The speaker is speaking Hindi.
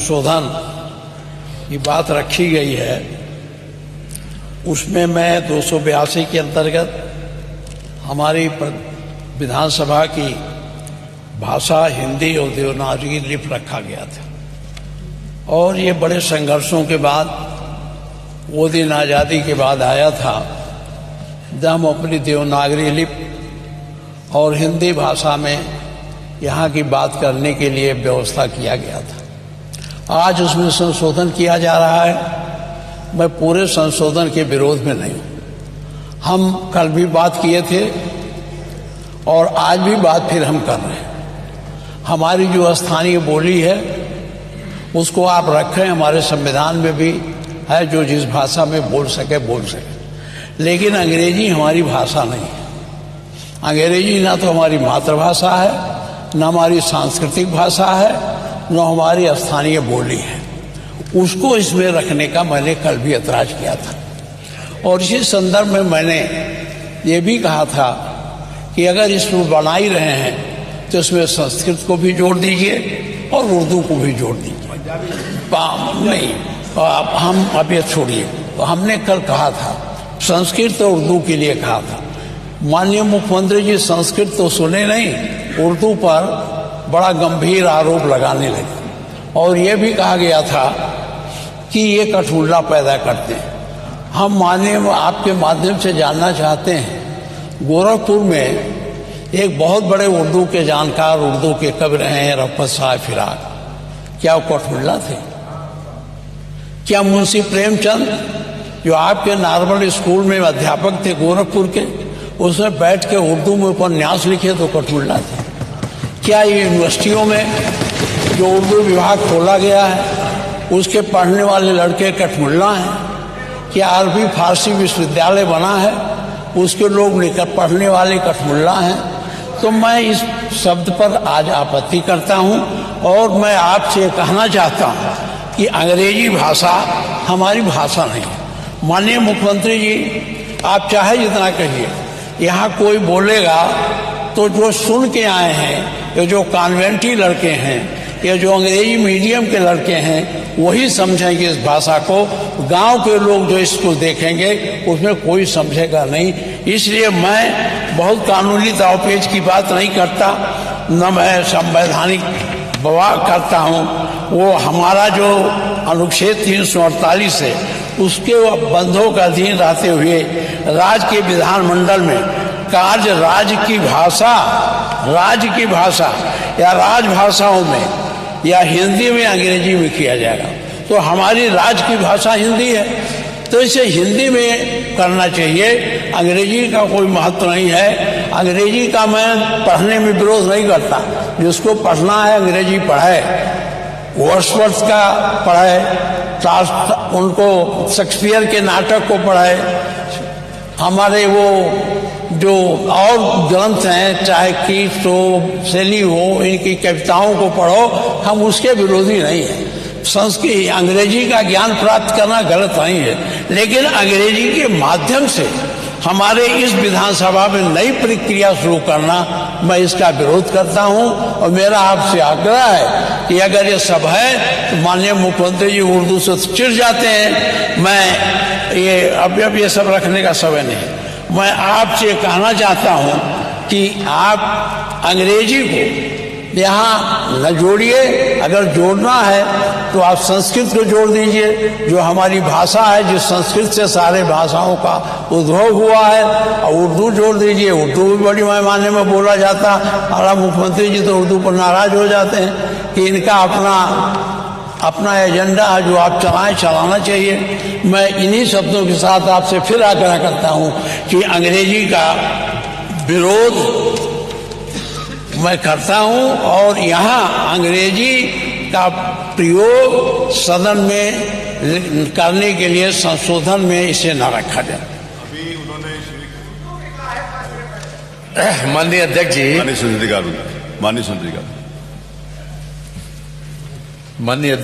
संशोधन की बात रखी गई है, उसमें मैं 282 के अंतर्गत हमारी विधानसभा की भाषा हिंदी और देवनागरी लिपि रखा गया था। और ये बड़े संघर्षों के बाद, वो दिन आज़ादी के बाद आया था जब हम अपनी देवनागरी लिपि और हिंदी भाषा में यहाँ की बात करने के लिए व्यवस्था किया गया था। आज उसमें संशोधन किया जा रहा है। मैं पूरे संशोधन के विरोध में नहीं हूँ। हम कल भी बात किए थे और आज भी बात फिर हम कर रहे हैं। हमारी जो स्थानीय बोली है उसको आप रखें, हमारे संविधान में भी है, जो जिस भाषा में बोल सके बोल सके। लेकिन अंग्रेजी हमारी भाषा नहीं है। अंग्रेजी ना तो हमारी मातृभाषा है, न हमारी सांस्कृतिक भाषा है, न हमारी स्थानीय बोली है। उसको इसमें रखने का मैंने कल भी ऐतराज किया था। और इसी संदर्भ में मैंने ये भी कहा था कि अगर इसमें बना ही रहे हैं तो इसमें संस्कृत को भी जोड़ दीजिए और उर्दू को भी जोड़ दीजिए। नहीं, हम अब ये छोड़िए। तो हमने कल कहा था, संस्कृत और उर्दू के लिए कहा था। माननीय मुख्यमंत्री जी संस्कृत तो सुने नहीं, उर्दू पर बड़ा गंभीर आरोप लगाने लगे। और ये भी कहा गया था कि ये कठपुतला पैदा करते हैं। हम माननीय आपके माध्यम से जानना चाहते हैं, गोरखपुर में एक बहुत बड़े उर्दू के जानकार, उर्दू के कवि रहे हैं रफ़त साहब फिराक। क्या वो कठपुतला थे? क्या मुंशी प्रेमचंद जो आपके नॉर्मल स्कूल में अध्यापक थे गोरखपुर के, उसमें बैठ के उर्दू में उपन्यास लिखे तो कठपुतला थे? क्या यूनिवर्सिटियों में जो उर्दू विभाग खोला गया है उसके पढ़ने वाले लड़के कठपुतला हैं? क्या अरबी फारसी विश्वविद्यालय बना है उसके लोग पढ़ने वाले कठपुतला हैं? तो मैं इस शब्द पर आज आपत्ति करता हूं और मैं आपसे कहना चाहता हूं कि अंग्रेजी भाषा हमारी भाषा नहीं है। माननीय मुख्यमंत्री जी, आप चाहे जितना कहिए, यहाँ कोई बोलेगा तो जो सुन के आए हैं, ये जो कॉन्वेंटी लड़के हैं, ये जो अंग्रेजी मीडियम के लड़के हैं, वही समझेंगे इस भाषा को। गांव के लोग जो इसको देखेंगे उसमें कोई समझेगा नहीं। इसलिए मैं बहुत कानूनी दावपेच की बात नहीं करता, न मैं संवैधानिक बवाल करता हूँ। वो हमारा जो अनुच्छेद 348 है उसके बंधों का अधीन रहते हुए राज्य के विधानमंडल में कार्य राज्य की भाषा या राजभाषाओं में या हिंदी में अंग्रेजी में किया जाएगा। तो हमारी राज्य की भाषा हिंदी है, तो इसे हिंदी में करना चाहिए। अंग्रेजी का कोई महत्व नहीं है। अंग्रेजी का मैं पढ़ने में विरोध नहीं करता। जिसको पढ़ना है अंग्रेजी पढ़े, वर्ड्सवर्थ का पढ़े, उनको शेक्सपियर के नाटक को पढ़े, हमारे वो जो और ग्रंथ हैं, चाहे कीट्स हो, शैली हो, इनकी कविताओं को पढ़ो। हम उसके विरोधी नहीं हैं। संस्कृत अंग्रेजी का ज्ञान प्राप्त करना गलत नहीं है, लेकिन अंग्रेजी के माध्यम से हमारे इस विधानसभा में नई प्रक्रिया शुरू करना, मैं इसका विरोध करता हूं। और मेरा आपसे आग्रह है कि अगर ये सब है तो माननीय मुख्यमंत्री जी उर्दू से चिढ़ जाते हैं। मैं ये अब ये सब रखने का समय नहीं। मैं आपसे कहना चाहता हूं कि आप अंग्रेजी को यहाँ न जोड़िए। अगर जोड़ना है तो आप संस्कृत को जोड़ दीजिए, जो हमारी भाषा है, जिस संस्कृत से सारे भाषाओं का उद्भव हुआ है। और उर्दू जोड़ दीजिए। उर्दू भी बड़ी पैमाने में बोला जाता। और मुख्यमंत्री जी तो उर्दू पर नाराज हो जाते हैं कि इनका अपना एजेंडा है जो आप चलाना चाहिए। मैं इन्हीं शब्दों के साथ आपसे फिर आग्रह करता हूँ कि अंग्रेजी का विरोध मैं करता हूं और यहाँ अंग्रेजी का प्रयोग सदन में करने के लिए संशोधन में इसे न रखा जाए। अभी उन्होंने माननीय अध्यक्ष जी, माननीय सुंदरी गारू, माननीय